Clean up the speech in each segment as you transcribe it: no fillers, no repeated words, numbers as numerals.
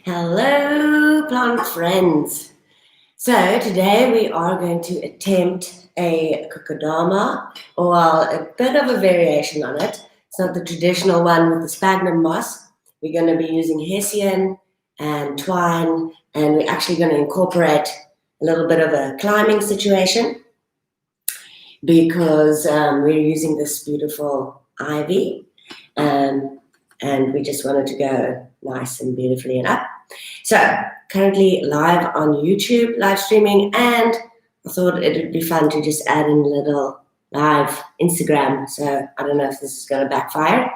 Hello, plant friends. So today we are going to attempt a kokedama, or well, a bit of a variation on it. It's not the traditional one with the sphagnum moss. We're going to be using hessian and twine, and we're actually going to incorporate a little bit of a climbing situation because we're using this beautiful ivy, and we just wanted to go nice and beautifully and up. So currently live on YouTube, live streaming, and I thought it would be fun to just add in a little live Instagram. So I don't know if this is going to backfire,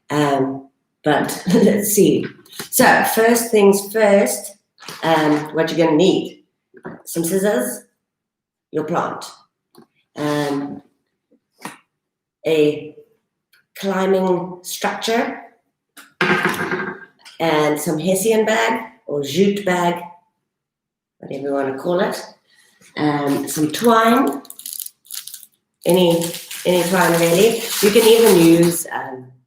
but let's see. So first things first, what you're going to need: some scissors, your plant, a climbing structure, and some hessian bag or jute bag, whatever you want to call it, some twine, any twine really. You can even use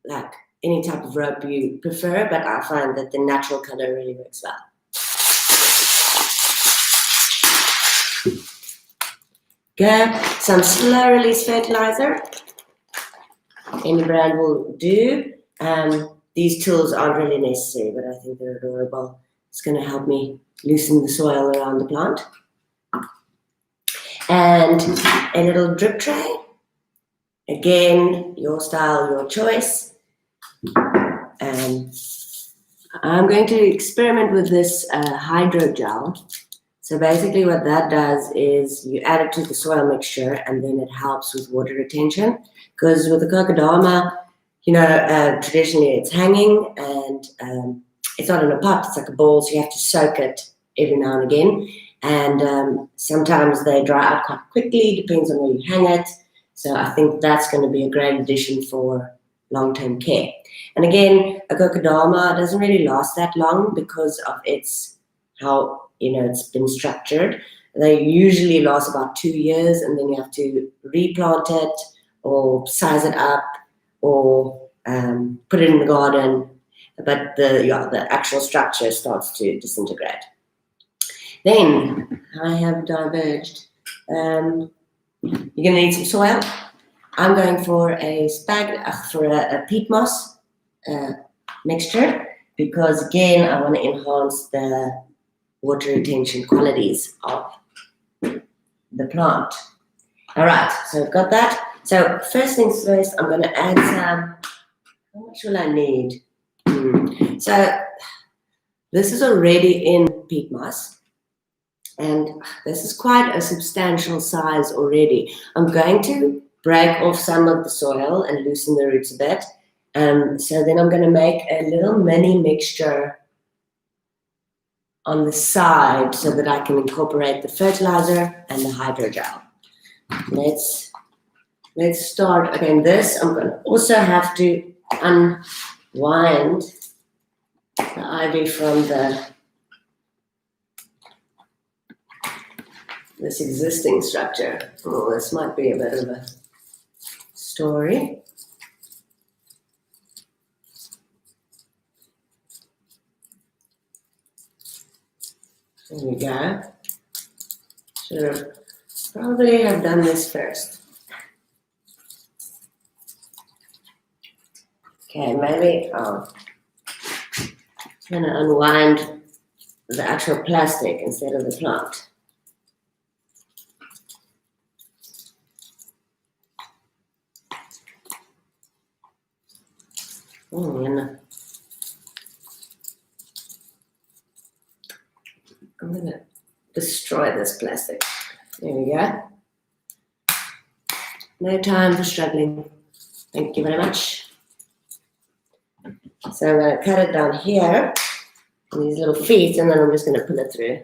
like any type of rope you prefer, but I find that the natural color really works well. Go, some slow release fertilizer. Any brand will do. These tools aren't really necessary, but I think they're adorable. It's going to help me loosen the soil around the plant. And a little drip tray. Again, your style, your choice. I'm going to experiment with this hydrogel. So basically what that does is you add it to the soil mixture and then it helps with water retention. Because with the kokedama, traditionally it's hanging and it's not in a pot, it's like a bowl, so you have to soak it every now and again. And sometimes they dry out quite quickly, depends on where you hang it. So I think that's going to be a great addition for long-term care. And again, a kokedama doesn't really last that long because of how it's been structured. They usually last about 2 years, and then you have to replant it or size it up or put it in the garden. But the actual structure starts to disintegrate. Then I have diverged. You're going to need some soil. I'm going for a peat moss mixture because again I want to enhance the water retention qualities of the plant. All right, so I've got that. So first things first, I'm going to add some. How much will I need? So this is already in peat moss, and this is quite a substantial size already. I'm going to break off some of the soil and loosen the roots a bit. So then I'm going to make a little mini mixture on the side so that I can incorporate the fertilizer and the hydrogel. Let's start. Again, this I'm going to also have to unwind the ivy from this existing structure. Oh, this might be a bit of a story. There we go. Should probably have done this first. Okay, maybe I'm going to unwind the actual plastic instead of the plant. I'm going to destroy this plastic. There we go. No time for struggling. Thank you very much. So I'm going to cut it down here, in these little feet, and then I'm just going to pull it through.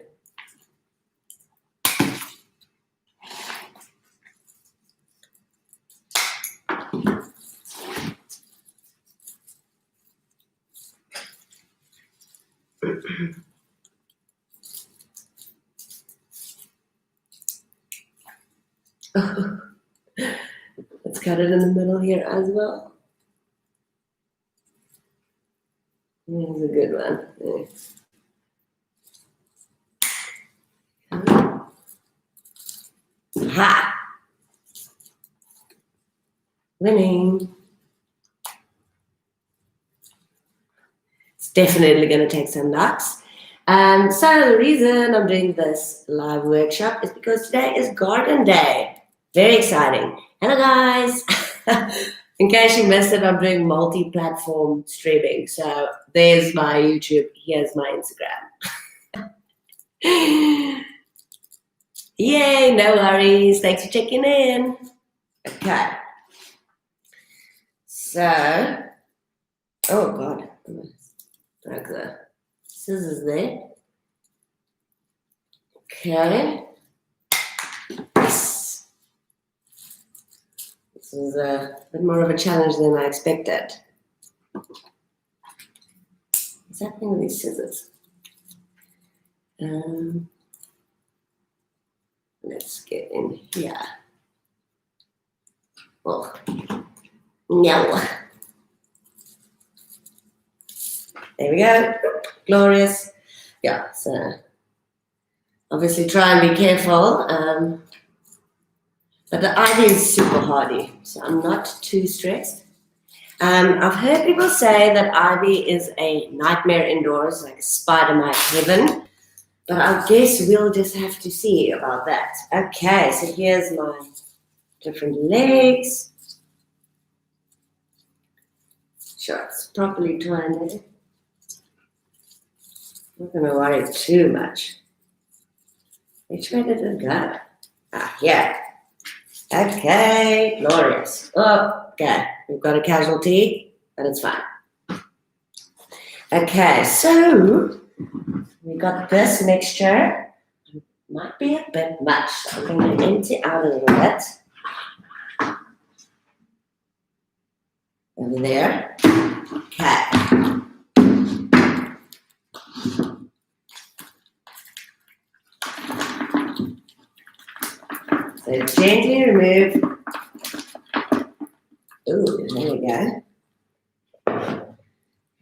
Let's cut it in the middle here as well. Here's a good one. Winning. It's definitely going to take some knocks. So the reason I'm doing this live workshop is because today is Garden Day. Very exciting. Hello, guys. In case you missed it, I'm doing multi-platform streaming. So there's my YouTube. Here's my Instagram. Yay, no worries. Thanks for checking in. Okay. So, oh God. Like the scissors there. Okay. Yes. This is a bit more of a challenge than I expected. What's happening with these scissors? Let's get in here. Oh, no. There we go. Glorious. Yeah, so obviously try and be careful. But the ivy is super hardy, so I'm not too stressed. I've heard people say that ivy is a nightmare indoors, like a spider mite heaven. But I guess we'll just have to see about that. Okay, so here's my different legs. Sure, it's properly twined there. Not going to worry too much. Which way did it go? Ah, here. Okay, glorious. Okay, we've got a casualty, but it's fine. Okay, so we got this mixture. Might be a bit much, so I'm going to empty out a little bit. Over there. Okay. So gently remove. Ooh, there we go.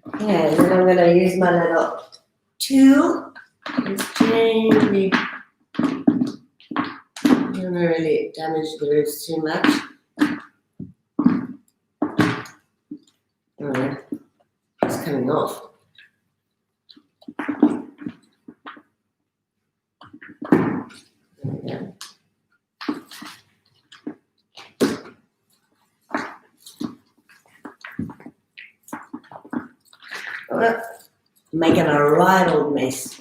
Okay, and then I'm going to use my little tool. Just gently. I don't really damage the roots too much. Oh, it's coming off. There we go. Oh, making a right old mess.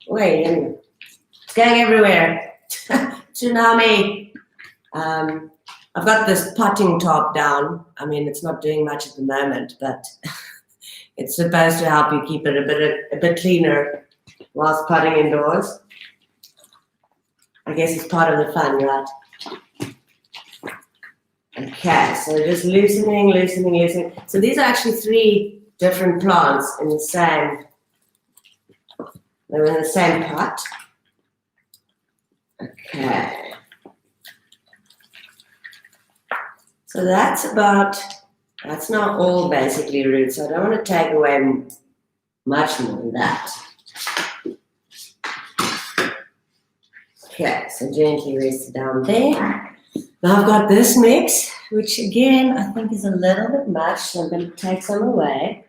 Wait, it's going everywhere. Tsunami. I've got this potting top down. I mean, it's not doing much at the moment, but it's supposed to help you keep it a bit cleaner whilst potting indoors. I guess it's part of the fun, right? Okay, so just loosening. So these are actually 3 different plants in the same. They're in the same pot. Okay. So that's not all basically roots. So I don't want to take away much more than that. Okay, so gently rest it down there. Now I've got this mix, which again I think is a little bit much, so I'm going to take some away.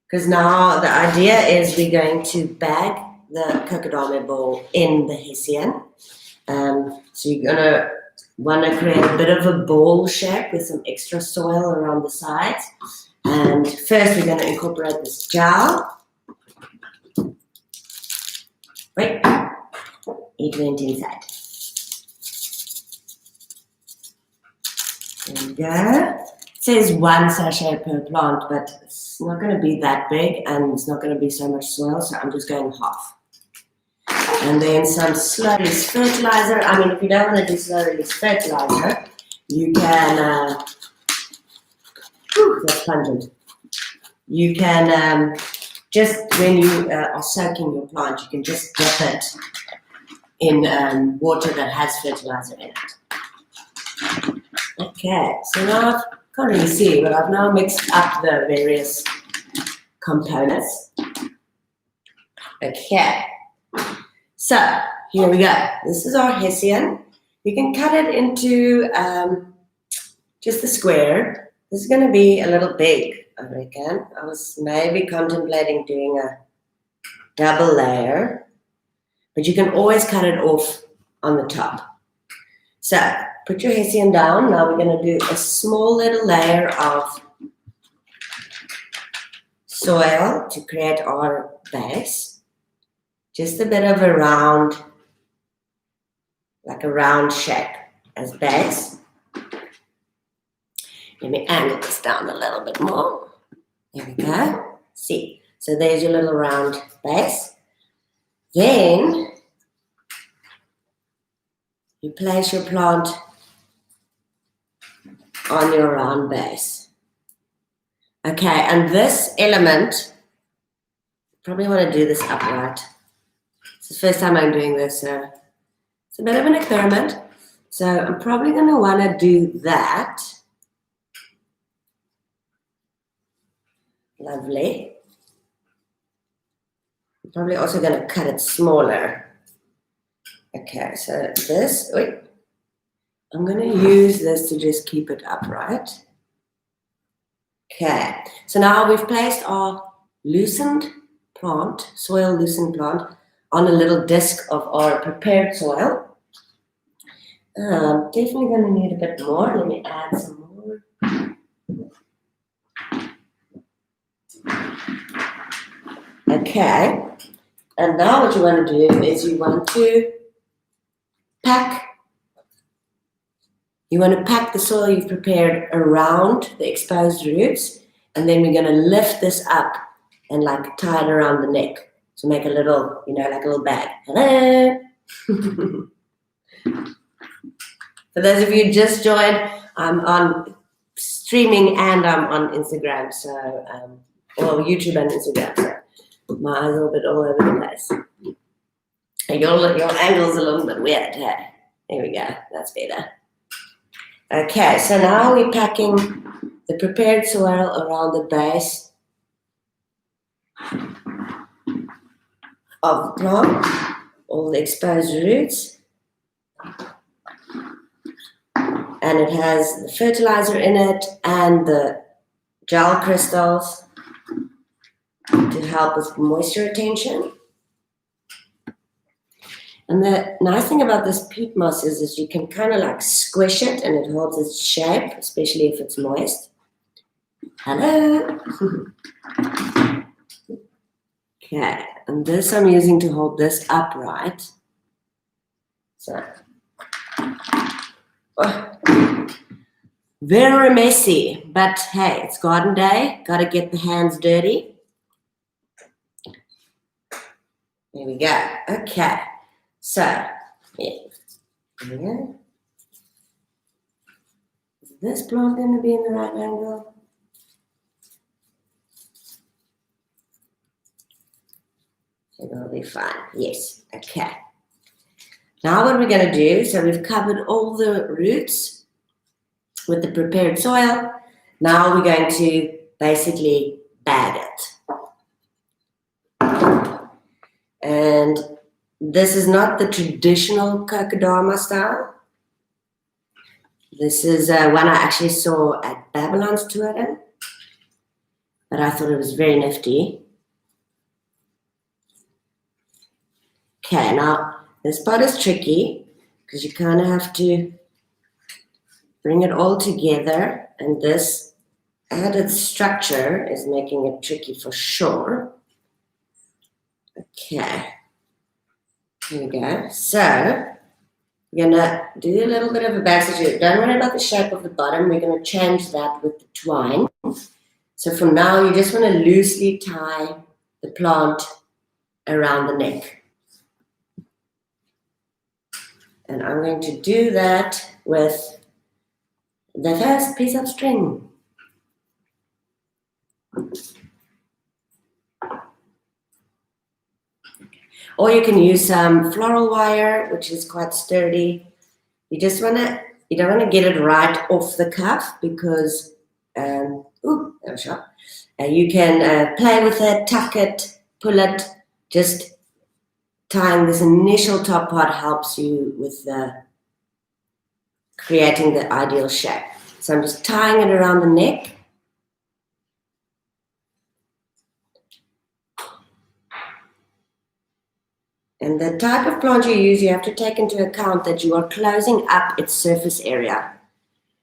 Because now the idea is we're going to bag the Kokedama ball in the Hessian. So you're going to want to create a bit of a ball shape with some extra soil around the sides. And first we're going to incorporate this gel. Wait, it went inside. There we go. It says 1 sachet per plant, but it's not going to be that big and it's not going to be so much soil, so I'm just going half. And then some slow release fertilizer. I mean, if you don't want to do slow release fertilizer, you can, that's pungent. You can, just when you are soaking your plant, you can just dip it in water that has fertilizer in it. Okay, so now I can't really see, but I've now mixed up the various components. Okay, so here we go. This is our Hessian, You can cut it into just a square. This is going to be a little big, I reckon. I was maybe contemplating doing a double layer, but you can always cut it off on the top. So put your hessian down. Now we're going to do a small little layer of soil to create our base. Just a bit of a round, like a round shape as base. Let me angle this down a little bit more. There we go. See, so there's your little round base. Then you place your plant on your round base. Okay, and this element, probably want to do this upright. It's the first time I'm doing this, so it's a bit of an experiment. So I'm probably going to want to do that. Lovely. I'm probably also going to cut it smaller. Okay, so this, wait, I'm going to use this to just keep it upright. Okay, so now we've placed our loosened plant, soil loosened plant, on a little disc of our prepared soil. Definitely going to need a bit more. Let me add some more. Okay, and now what you want to do is you want to pack the soil you've prepared around the exposed roots, and then we're going to lift this up and like tie it around the neck. So make a little, like a little bag. Hello. For those of you who just joined, I'm on streaming and I'm on Instagram, so YouTube and Instagram. So my eyes are a little bit all over the place. Your angle's a little bit weird. Hey, there we go. That's better. Okay, so now we're packing the prepared soil around the base of the plant, all the exposed roots, and it has the fertilizer in it and the gel crystals to help with moisture retention. And the nice thing about this peat moss is you can kind of like squish it and it holds its shape, especially if it's moist. Hello. Okay, and this I'm using to hold this upright. So, very messy, but hey, it's garden day. Got to get the hands dirty. There we go. Okay. So, yeah. There we go. Is this plant going to be in the right angle? It'll be fine. Yes. Okay. Now what we're going to do, so we've covered all the roots with the prepared soil. Now we're going to basically bag it. And this is not the traditional Kokedama style. This is one I actually saw at Babylon's Twitter, but I thought it was very nifty. Okay, now this part is tricky because you kind of have to bring it all together, and this added structure is making it tricky for sure. Okay. Here we go. So we're gonna do a little bit of a back stitch. Don't worry about the shape of the bottom. We're gonna change that with the twine. So for now, you just want to loosely tie the plant around the neck. And I'm going to do that with the first piece of string. Or you can use some floral wire, which is quite sturdy. You don't want to get it right off the cuff because, that was sharp. You can play with it, tuck it, pull it. Just tying this initial top part helps you with the creating the ideal shape. So I'm just tying it around the neck. And the type of plant you use, you have to take into account that you are closing up its surface area.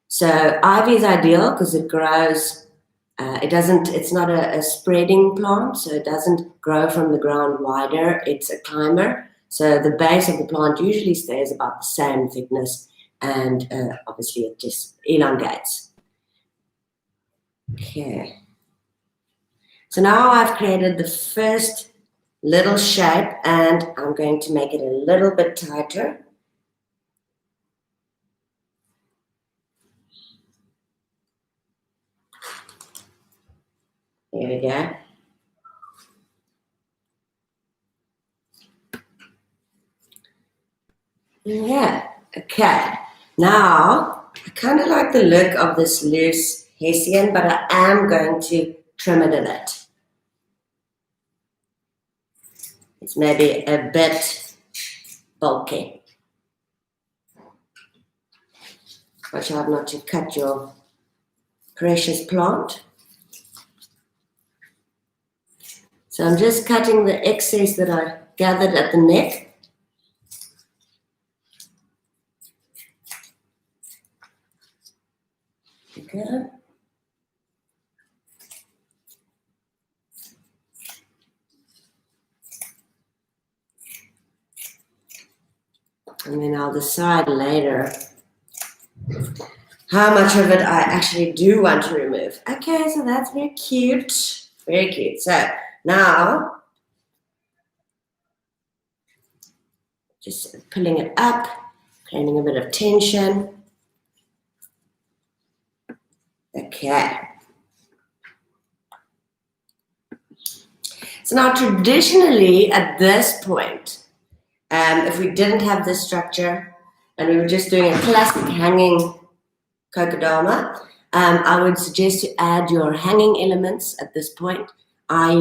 So ivy is ideal because it grows, it's not a spreading plant, so it doesn't grow from the ground wider, it's a climber. So the base of the plant usually stays about the same thickness, and obviously it just elongates. Okay. So now I've created the first little shape, and I'm going to make it a little bit tighter. There we go. Yeah, okay. Now, I kind of like the look of this loose hessian, but I am going to trim it a bit. It's maybe a bit bulky. Watch out not to cut your precious plant. So I'm just cutting the excess that I gathered at the neck. Okay. And then I'll decide later how much of it I actually do want to remove. Okay, so that's very cute. Very cute. So now, just pulling it up, creating a bit of tension. Okay. So now traditionally at this point, if we didn't have this structure and we were just doing a classic hanging kokedama, I would suggest to add your hanging elements at this point. I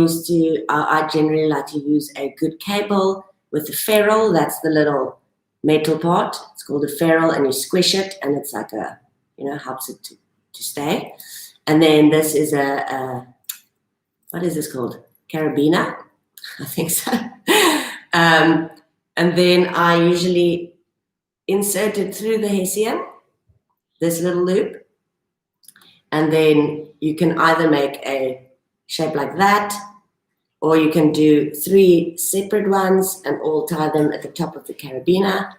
generally like to use a good cable with a ferrule. That's the little metal part. It's called a ferrule, and you squish it, and it's like helps it to stay. And then this is what is this called? Carabiner, I think so. And then I usually insert it through the hessian, this little loop, and then you can either make a shape like that, or you can do 3 separate ones and all tie them at the top of the carabiner.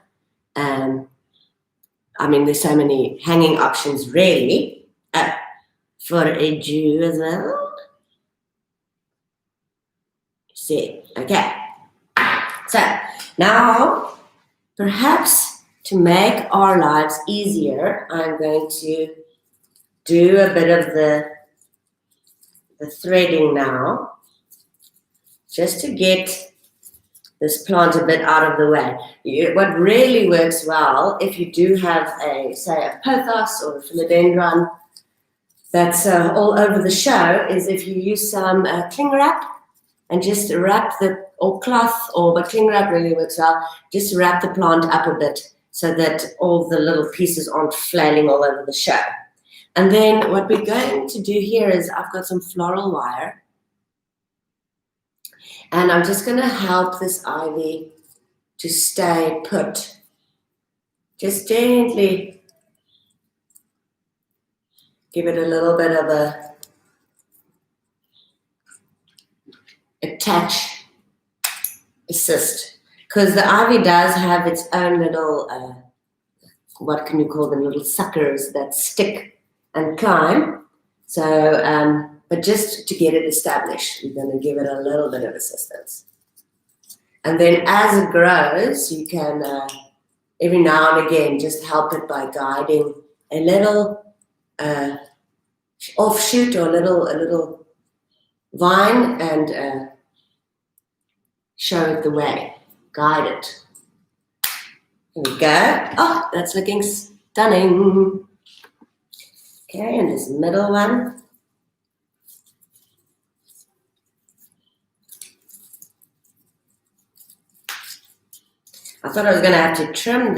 There's so many hanging options really for a Jew as well. See, okay. So now, perhaps to make our lives easier, I'm going to do a bit of the threading now, just to get this plant a bit out of the way. What really works well, if you do have say a pothos or a philodendron that's all over the show, is if you use some cling wrap and just wrap or cloth, but cling wrap really works well. Just wrap the plant up a bit so that all the little pieces aren't flailing all over the show. And then what we're going to do here is I've got some floral wire, and I'm just going to help this ivy to stay put. Just gently give it a little bit of a attach, assist, because the ivy does have its own little, what can you call them, little suckers that stick and climb. So, but just to get it established, we're going to give it a little bit of assistance. And then as it grows, you can every now and again just help it by guiding a little offshoot or a little vine, and show it the way, guide it. Here we go. Oh, that's looking stunning. Okay, and this middle one. I thought I was going to have to trim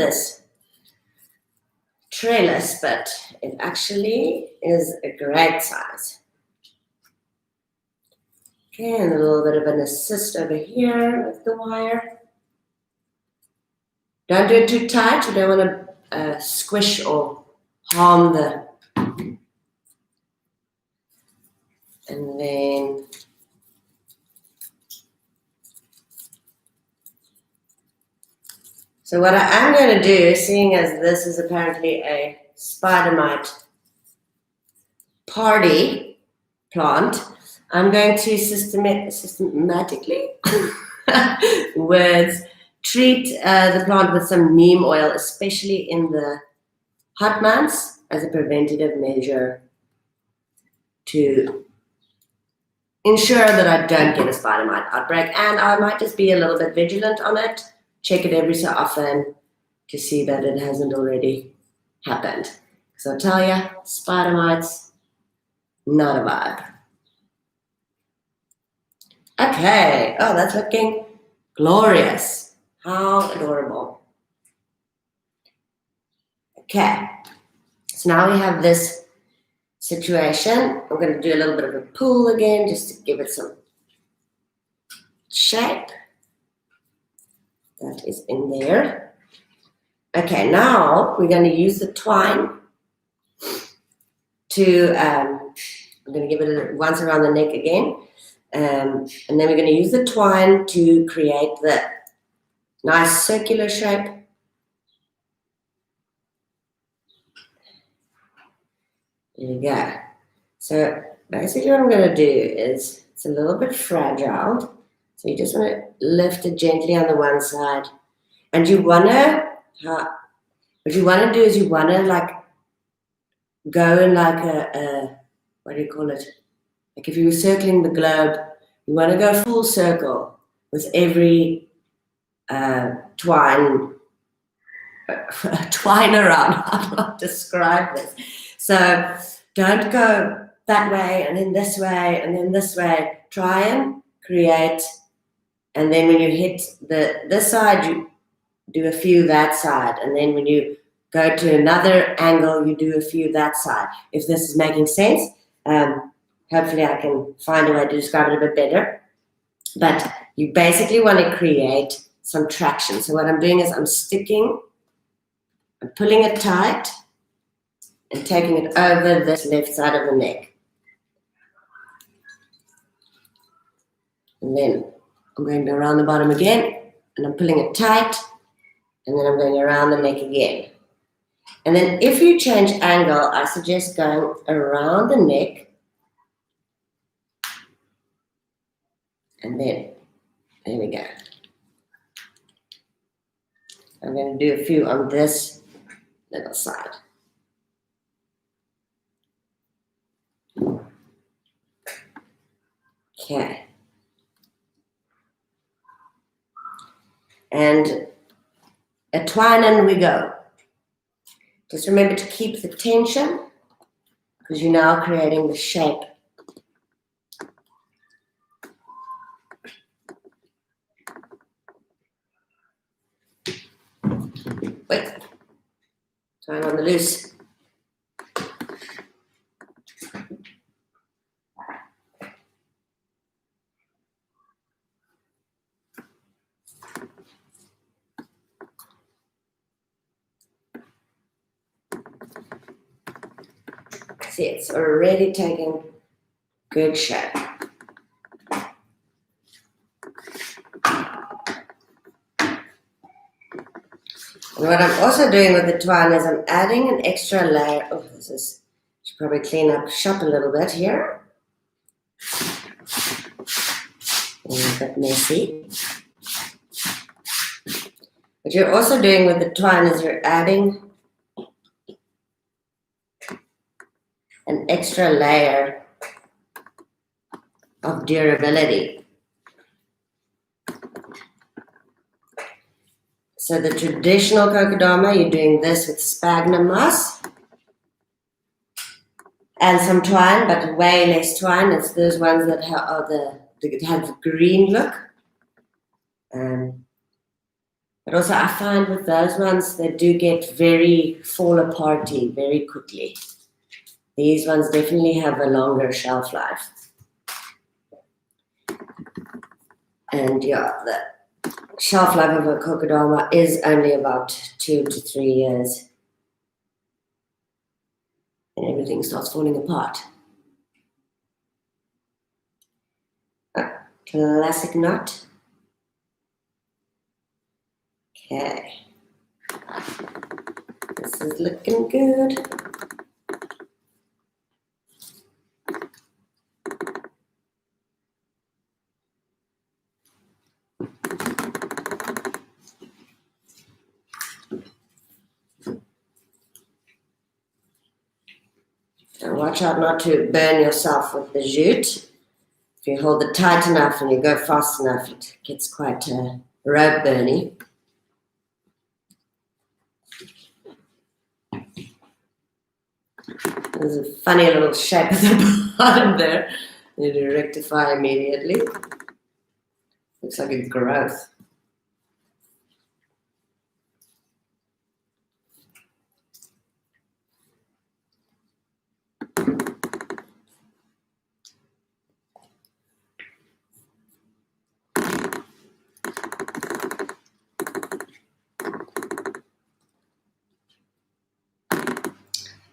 trellis, but it actually is a great size. Okay, and a little bit of an assist over here with the wire. Don't do it too tight. You don't want to squish or harm the. And then so what I am going to do, seeing as this is apparently a spider mite party plant, I'm going to systematically treat the plant with some neem oil, especially in the hot months, as a preventative measure to ensure that I don't get a spider mite outbreak. And I might just be a little bit vigilant on it, check it every so often to see that it hasn't already happened. So I'll tell you, spider mites, not a vibe. Okay, oh, that's looking glorious. How adorable. Okay, so now we have this situation. I'm going to do a little bit of a pull again just to give it some shape. That is in there. Okay, now we're going to use the twine to, I'm going to give it once around the neck again. And then we're going to use the twine to create the nice circular shape. There you go. So basically what I'm going to do is, it's a little bit fragile. So you just want to lift it gently on the one side. And you want to, what you want to do is you want to like go in like a what do you call it? Like if you were circling the globe, you want to go full circle with every twine around. How do I describe this? So don't go that way and then this way and then this way. Try and create, and then when you hit this side, you do a few that side, and then when you go to another angle, you do a few that side. If this is making sense, hopefully I can find a way to describe it a bit better. But you basically want to create some traction. So what I'm doing is I'm pulling it tight and taking it over this left side of the neck. And then I'm going around the bottom again, and I'm pulling it tight, and then I'm going around the neck again. And then if you change angle, I suggest going around the neck, and then, there we go. I'm going to do a few on this little side. Okay. And a twine and we go. Just remember to keep the tension because you're now creating the shape. Wait, twine on the loose. See, it's already taking good shape. And what I'm also doing with the twine is I'm adding an extra layer. Oh, should probably clean up shop a little bit here. A little bit messy. What you're also doing with the twine is you're adding an extra layer of durability. So the traditional kokedama, you're doing this with sphagnum moss and some twine, but way less twine. It's those ones that have the green look. But also I find with those ones, they do get very fall aparty very quickly. These ones definitely have a longer shelf life. And yeah, the shelf life of a Kokedama is only about 2 to 3 years. And everything starts falling apart. A classic knot. Okay. This is looking good. And watch out not to burn yourself with the jute. If you hold it tight enough and you go fast enough, it gets quite rope burny. There's a funny little shape at the bottom there. You need to rectify immediately. Looks like a growth.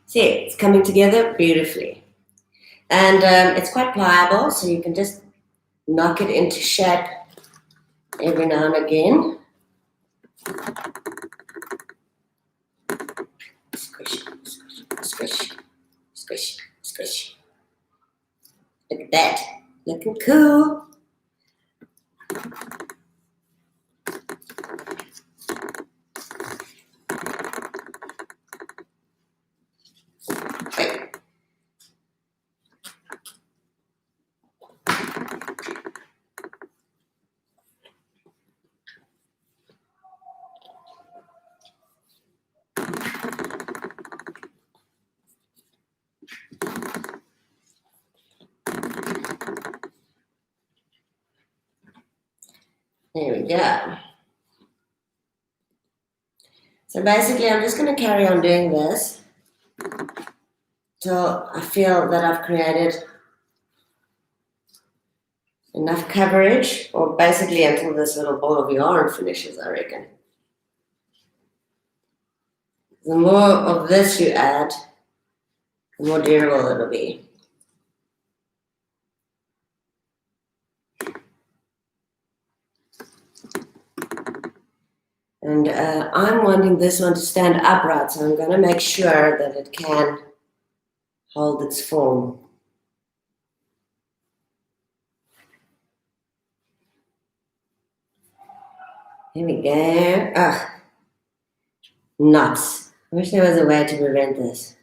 See, it's coming together beautifully. And it's quite pliable, so you can just knock it into shape every now and again. Squish, squish, squish, squish, squish. Look at that. Looking cool. There we go. So basically, I'm just going to carry on doing this till I feel that I've created enough coverage, or basically until this little ball of yarn finishes, I reckon. The more of this you add, the more durable it'll be. And I'm wanting this one to stand upright, so I'm going to make sure that it can hold its form. Here we go. Ugh. Nuts. I wish there was a way to prevent this.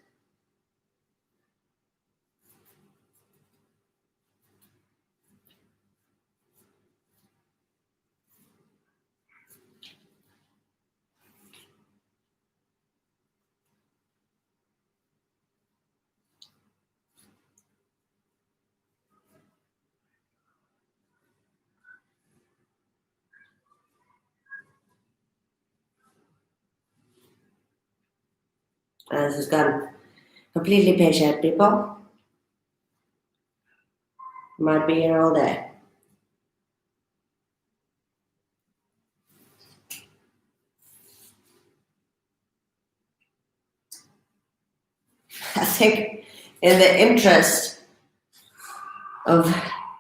This has gone completely pear-shaped, people. Might be here all day. I think in the interest of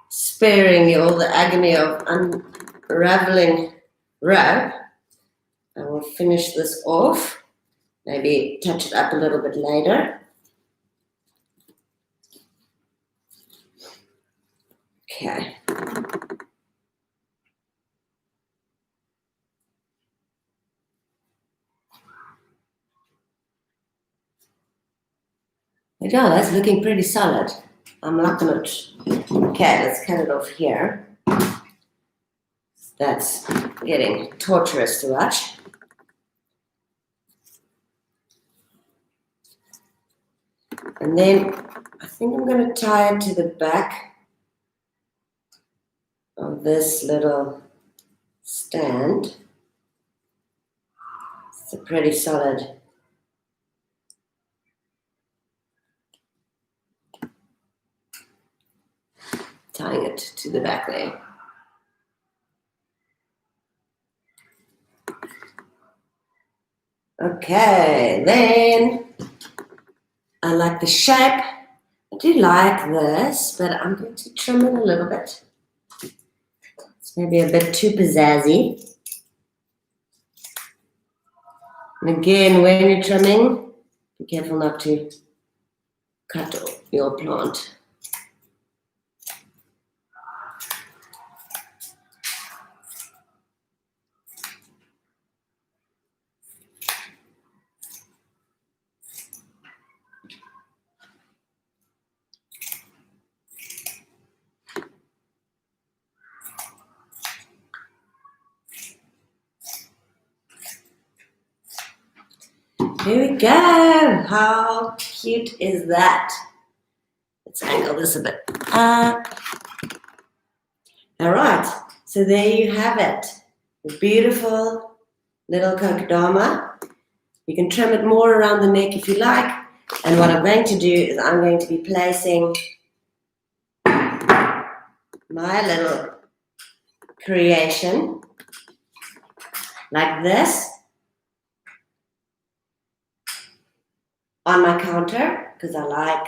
sparing you all the agony of unraveling rope, I will finish this off. Maybe touch it up a little bit later. Okay. Yeah, that's looking pretty solid. I'm liking it. Okay, let's cut it off here. That's getting torturous to watch. And then I think I'm going to tie it to the back of this little stand. a pretty solid. Tying it to the back there. Okay, then I like the shape. I do like this, but I'm going to trim it a little bit. It's maybe a bit too pizzazzy. And again, when you're trimming, be careful not to cut your plant. Here we go. How cute is that? Let's angle this a bit up. All right, so there you have it. A beautiful little kokedama. You can trim it more around the neck if you like. And what I'm going to do is I'm going to be placing my little creation like this on my counter because I like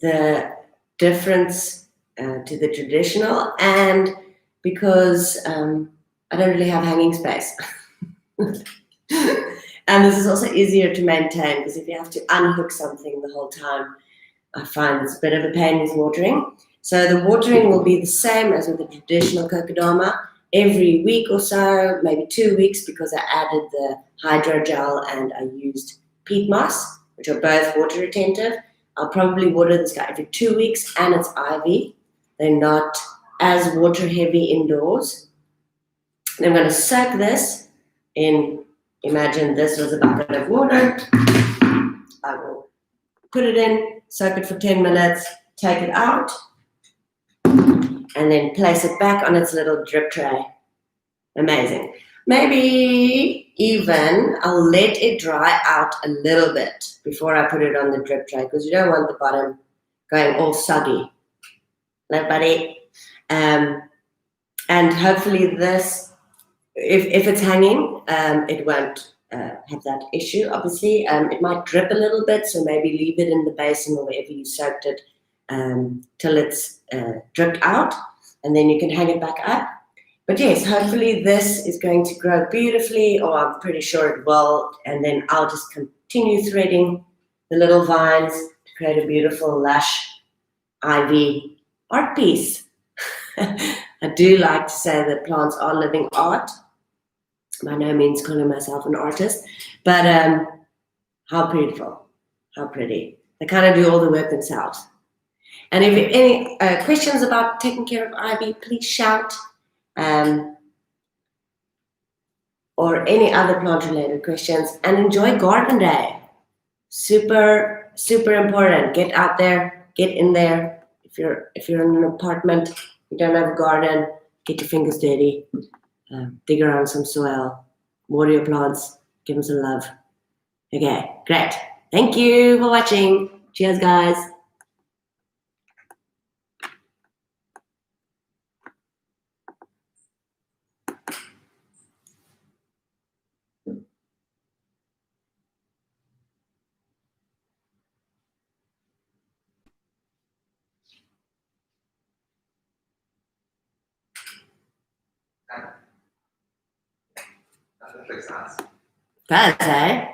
the difference to the traditional and because I don't really have hanging space. And this is also easier to maintain because if you have to unhook something the whole time, I find it's a bit of a pain with watering. So the watering will be the same as with the traditional kokedama every week or so, maybe 2 weeks because I added the hydrogel and I used peat moss, which are both water retentive. I'll probably water this guy every 2 weeks and it's ivy. They're not as water heavy indoors. And I'm going to soak this in, imagine this was a bucket of water. I will put it in, soak it for 10 minutes, take it out, and then place it back on its little drip tray. Amazing. Maybe even I'll let it dry out a little bit before I put it on the drip tray because you don't want the bottom going all soggy. Hello, buddy. And hopefully this, if it's hanging, it won't have that issue, obviously. It might drip a little bit, so maybe leave it in the basin or wherever you soaked it till it's dripped out, and then you can hang it back up. But yes, hopefully this is going to grow beautifully, or I'm pretty sure it will, and then I'll just continue threading the little vines to create a beautiful, lush, ivy art piece. I do like to say that plants are living art. By no means calling myself an artist, but how beautiful, how pretty. They kind of do all the work themselves. And if you have any questions about taking care of ivy, please shout. Or any other plant related questions, and enjoy garden day. Super, super important. Get out there, get in there. If you're in an apartment, you don't have a garden, get your fingers dirty, dig around some soil, water your plants, give them some love. Okay, great. Thank you for watching. Cheers, guys. That's eh?